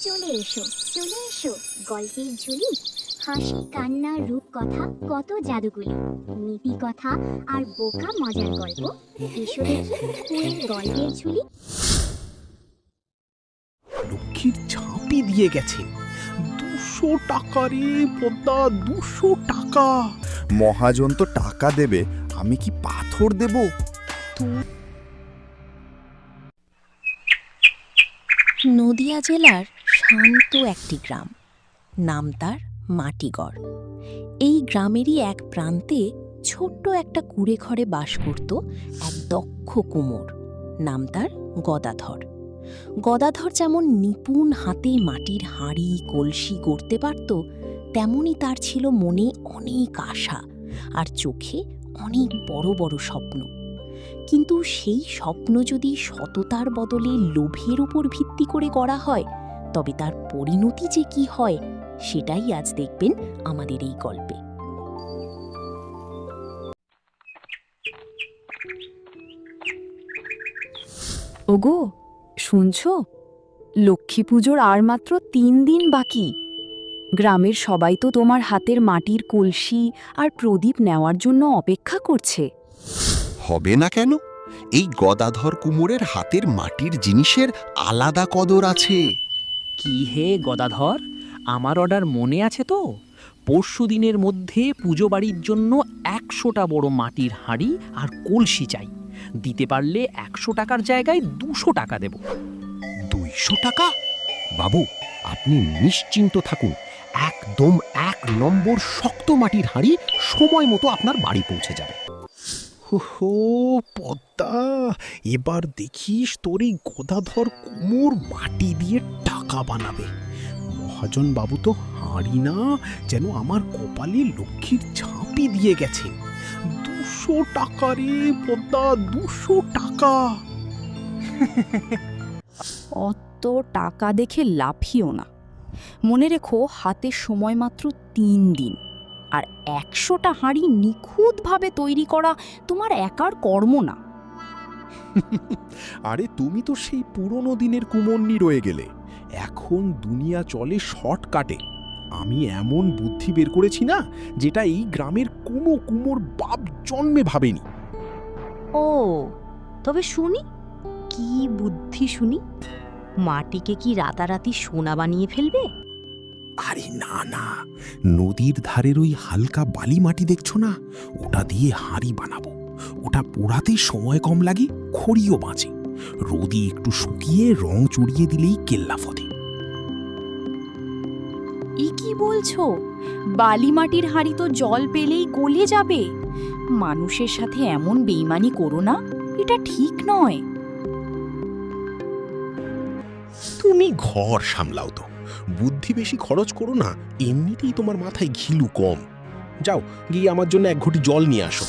চলে এসো চলে এসো গল্পের ঝুলি, হাসি কান্না রূপকথা কত জাদুগুলি, নীতি কথা আর বোকা মজার গল্প। এসো দেখি কুয়ের গল্পের ঝুলি। লক্ষ্মীর ঝাঁপি দিয়ে গেছেন 200 টাকা রে পদ্মা, 200 টাকা। মহাজন তো টাকা দেবে, আমি কি পাথর দেব? নদিয়া জেলার শান্ত একটি গ্রাম, নাম তার মাটিগড়। এই গ্রামেরই এক প্রান্তে ছোট্ট একটা কুঁড়ে ঘরে বাস করত এক দক্ষ কুমোর, নাম তার গদাধর। গদাধর যেমন নিপুণ হাতে মাটির হাঁড়ি কলসি গড়তে পারত, তেমনি তার ছিল মনে অনেক আশা আর চোখে অনেক বড় বড় স্বপ্ন। কিন্তু সেই স্বপ্ন যদি সততার বদলে লোভের উপর ভিত্তি করে করা হয়, তবে তার পরিণতি যে কি হয় সেটাই আজ দেখবেন আমাদের এই গল্পে। ওগো, শুনছো? লক্ষ্মী পুজোর আর মাত্র 3 দিন বাকি। গ্রামের সবাই তো তোমার হাতের মাটির কলসি আর প্রদীপ নেওয়ার জন্য অপেক্ষা করছে। হবে না কেন? এই গদাধর কুমোরের হাতের মাটির জিনিসের আলাদা কদর আছে। কি হে গদাধর, আমার অর্ডার মনে আছে তো? পরশু দিনের মধ্যে পুজো বাড়ির জন্য 100টা বড় মাটির হাঁড়ি আর কলসি চাই। দিতে পারলে 100 টাকার জায়গায় 200 টাকা দেব। 200 টাকা? বাবু, আপনি নিশ্চিন্ত থাকুন, একদম 1 নম্বর শক্ত মাটির হাঁড়ি সময় মতো আপনার বাড়ি পৌঁছে যাবে। হো পদ্মা, এবার দেখিস তোর এই গদাধর কুমোর মাটি দিয়ে টাকা বানাবে। মহাজন বাবু তো হাঁড়ি না, যেন আমার কপালে লক্ষ্মীর ঝাঁপি দিয়ে গেছে। 200 টাকা রে পদ্মা, 200 টাকা। অত টাকা দেখে লাফিও না। মনে রেখো, হাতে সময় মাত্র 3 দিন, আর 100টা হাঁড়ি নিখুঁতভাবে তৈরি করা তোমার একার কর্ম না। আরে তুমি তো সেই পুরনো দিনের কুমন্নি রয়ে গেলে। এখন দুনিয়া চলে শর্টকাটে। আমি এমন বুদ্ধি বের করেছি না, যেটা এই গ্রামের কোনো কুমোর বাপ জন্মে ভাবেনি। ও, তবে শুনি, কি বুদ্ধি শুনি? মাটিকে কি রাতারাতি সোনা বানিয়ে ফেলবে? আরে না না, নদীর ধারের ওই হালকা বালি মাটি দেখছো না, ওটা দিয়ে হাঁড়ি বানাবো। ওটা পোড়াতে সময় কম লাগে, খড়িও বাঁচে। রোদে একটু শুকিয়ে রং চড়িয়ে দিলেই কেল্লা ফতে। ই কি বলছো? বালি মাটির হাঁড়ি তো জল পেলেই গলে যাবে। মানুষের সাথে এমন বেইমানি করো না, এটা ঠিক নয়। তুমি ঘর সামলাও তো, বুদ্ধি বেশি খরচ করো না। এমনিতেই তোমার মাথায় ঘিলু কম। যাও গিয়ে আমার জন্য 1 ঘটি জল নিয়ে আসো।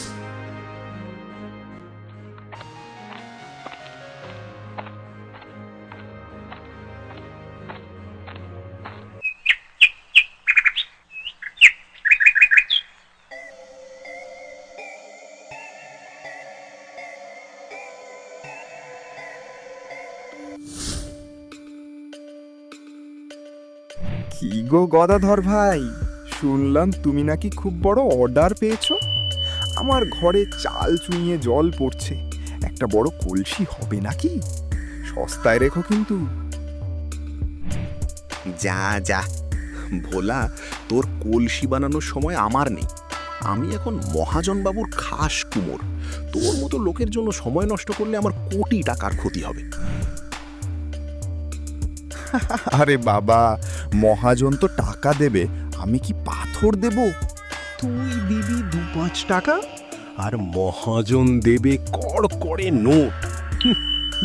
কি গো গদাধর ভাই, শুনলাম তুমি নাকি খুব বড় অর্ডার পেয়েছো। আমার ঘরে চাল চুইয়ে জল পড়ছে, একটা বড় কলসি হবে নাকি? সস্তায় রেখো কিন্তু। যা যা ভোলা, তোর কলসি বানানোর সময় আমার নেই। আমি এখন মহাজন বাবুর খাস কুমোর। তোর মতো লোকের জন্য সময় নষ্ট করলে আমার কোটি টাকার ক্ষতি হবে। আরে বাবা, মহাজন তো টাকা দেবে, আমি কি পাথর দেব? তুই দিবি 2-5 টাকা, আর মহাজন দেবে কড়কড়ে নোট।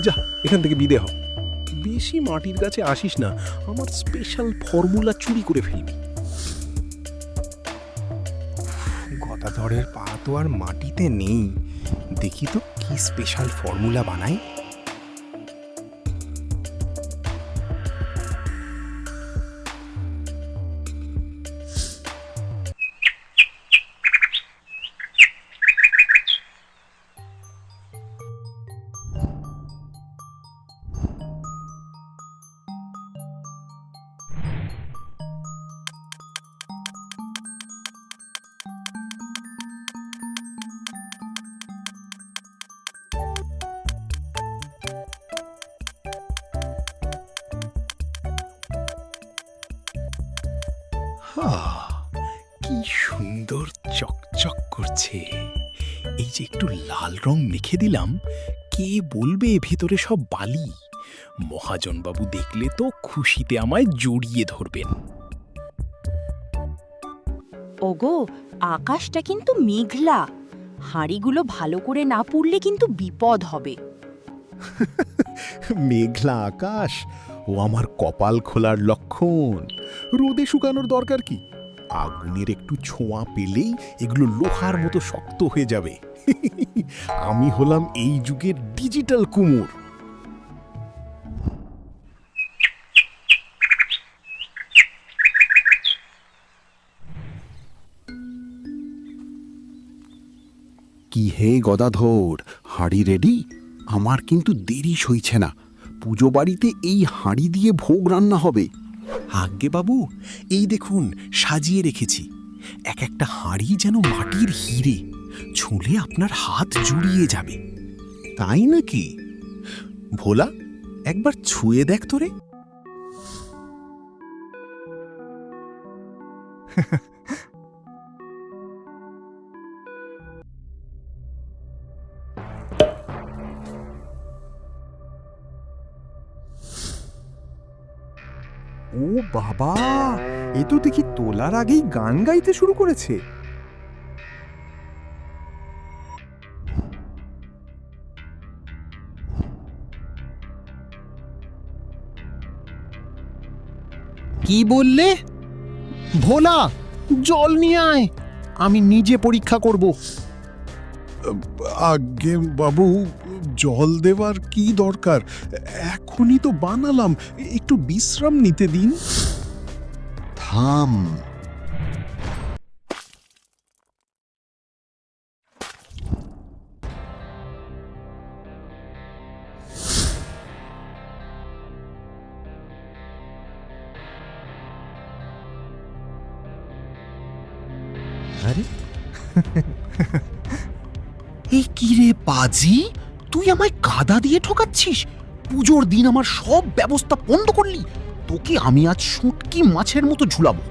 যা এখান থেকে বিদে হ। বেশি মাটির কাছে আসিস না, আমার স্পেশাল ফর্মুলা চুরি করে ফেলবি। গদাধরের পা তো আর মাটিতে নেই, দেখি তো কি স্পেশাল ফর্মুলা বানাই। কি সুন্দর চকচক করছে। এই যে একটু লাল রং মেখে দিলাম, কে বলবে ভেতরে সব বালি? মহাজনবাবু দেখলে তো খুশিতে আমায় জড়িয়ে ধরবেন। ওগো, আকাশটা কিন্তু মেঘলা। হাঁড়িগুলো ভালো করে না পুড়লে কিন্তু বিপদ হবে। মেঘলা আকাশ ও আমার কপাল খোলার লক্ষণ। রোদে শুকানোর দরকার কি? আগুনের একটু ছোঁয়া পেলেই এগুলো লোহার মতো শক্ত হয়ে যাবে। আমি হলাম এই যুগের ডিজিটাল কুমোর। কি হে গদাধর, হাঁড়ি রেডি? আমার কিন্তু দেরি সইছে না। পুজো বাড়িতে এই হাঁড়ি দিয়ে ভোগ রান্না হবে। আজ্ঞে বাবু, এই দেখুন সাজিয়ে রেখেছি। এক একটা হাঁড়ি যেন মাটির হিরে, ছুঁলে আপনার হাত জুড়িয়ে যাবে। তাই নাকি? ভোলা, একবার ছুঁয়ে দেখ তোরে। ও বাবা, এ তো দেখি তোলার আগেই গান গাইতে শুরু করেছে। কি বললে? ভোলা, জল নিয়ে আয়, আমি নিজে পরীক্ষা করব। আজ্ঞে বাবু, জল দেওয়ার কি দরকার? এখনই তো বানালাম, একটু বিশ্রাম নিতে দিন। থাম। আরে এই কি রে পাজি, তুই আমায় গাদা দিয়ে ঠকাচ্ছিস? পুজোর দিন আমার সব ব্যবস্থা বন্ধ করলি। তোকে আমি আজ শুটকি মাছের মতো ঝুলাবো।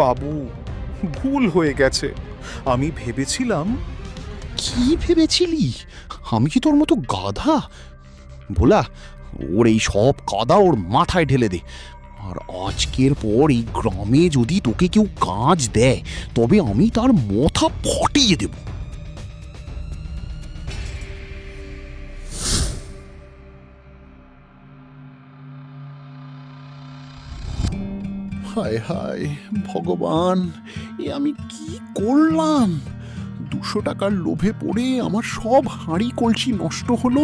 বাবু, ভুল হয়ে গেছে। আমি ভেবেছিলাম। কি ভেবেছিলি? আমি কি তোর মতো গাধা? ভোলা, ওর এই সব কাদা ওর মাথায় ঢেলে দে। আর আজকের পর এই গ্রামে যদি তোকে কেউ কাজ দেয়, তবে আমি তার মাথা ফটিয়ে দেব। হায় হায় ভগবান, এ আমি কি করলাম? 200 টাকার লোভে পড়ে আমার সব হাঁড়ি কলসি নষ্ট হলো,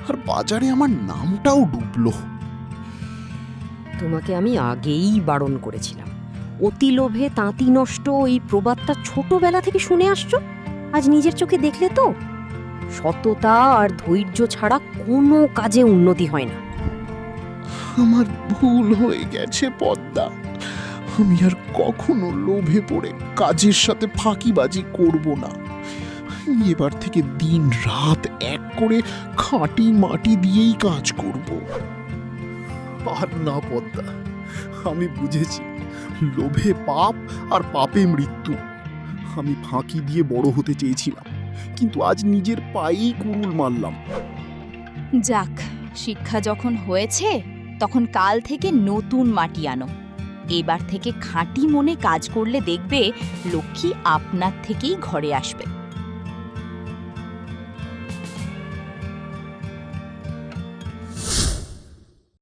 আর বাজারে আমার নামটাও ডুবলো। তোমাকে আমি আগেই বারণ করেছিলাম। অতি লোভে তাঁতি নষ্ট, এই প্রবাদটা ছোটবেলা থেকে শুনে আসছো। আজ নিজের চোখে দেখলে তো, সততা আর ধৈর্য ছাড়া কোনো কাজে উন্নতি হয় না। আমার ভুল হয়ে গেছে পদ্মা। আমি আর কখনো লোভে পড়ে কাজের সাথে ফাঁকিবাজি করব না। এবার থেকে দিন রাত এক করে খাঁটি মাটি দিয়েই কাজ করব। আর না পদ্মা, আমি বুঝেছি লোভে পাপ আর পাপে মৃত্যু। আমি ফাঁকি দিয়ে বড় হতে চেয়েছিলাম, কিন্তু আজ নিজের পায়েই কুড়ুল মারলাম। যাক, শিক্ষা যখন হয়েছে তখন কাল থেকে নতুন মাটি আনো। এবার থেকে খাঁটি মনে কাজ করলে দেখবে লক্ষ্মী আপনার থেকেই ঘরে আসবে।